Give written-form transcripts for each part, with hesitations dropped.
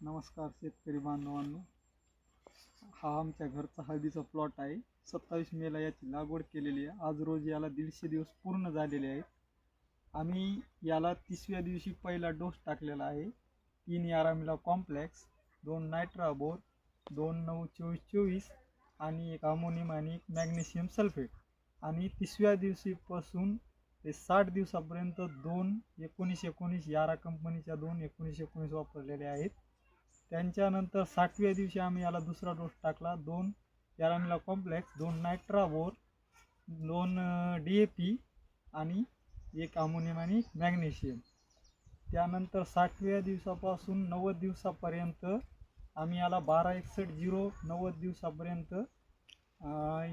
नमस्कार शेतकरी बांधवांनो, हा आमच्या घरचा हळदीचा प्लॉट आहे। 27 मेला याची लागवड केलेली आहे। आज रोज याला 150 दिवस पूर्ण झालेले आहेत। आम्ही याला 30व्या दिवशी पहिला डोस टाकलेला आहे। 3 यारामिला कॉम्प्लेक्स, 2 नायट्राबोर, 2 9-24-24 आणि 1 अमोनियम आणि 1 मॅग्नेशियम सल्फेट। आणि 30व्या दिवशीपासून ते 60 दिवसापर्यंत 2-19-19 यारा कंपनीच्या 2-19-19 वापरलेले आहेत। त्यांच्यानंतर 60व्या दिवशी आम्ही याला दुसरा डोस टाकला। 2 यारामिला कॉम्प्लेक्स, 2 नायट्राबोर, 2 DAP आणि 1 अमोनियम आणि मॅग्नेशियम। त्यानंतर 60व्या दिवसापासून 90 दिवसापर्यंत आम्ही याला 1261-0 90 दिवसापर्यंत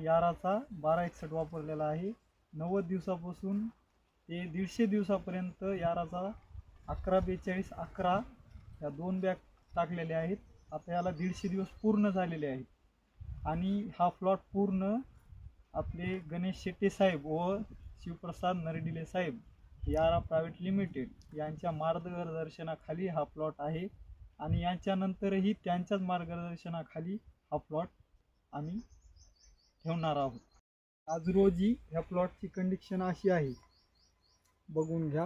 याराचा 1261 वापरलेला आहे। 90 दिवसापासून ते 150 दिवसापर्यंत याराचा 11-42-11 या 2 बॅग टाकलेले आहेत। आता याला 150 दिवस पूर्ण झालेले आहेत। आणि हा प्लॉट पूर्ण आपले गणेश शेट्टे साहेब व शिवप्रसाद नरडिले साहेब यारा प्रायव्हेट लिमिटेड यांच्या मार्गदर्शनाखाली हा प्लॉट आहे। आणि यांच्यानंतरही त्यांच्याच मार्गदर्शनाखाली हा प्लॉट आम्ही ठेवणार आहोत। आज रोजी ह्या प्लॉटची कंडिशन अशी आहे, बघून घ्या।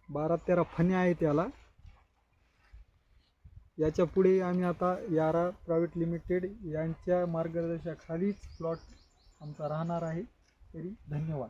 12-13 फण्या आहेत याला। याच्या पुढे आम्ही आता यारा प्रायव्हेट लिमिटेड यांच्या मार्गदर्शनाखालीच प्लॉट आमचा राहणार आहे। तरी धन्यवाद।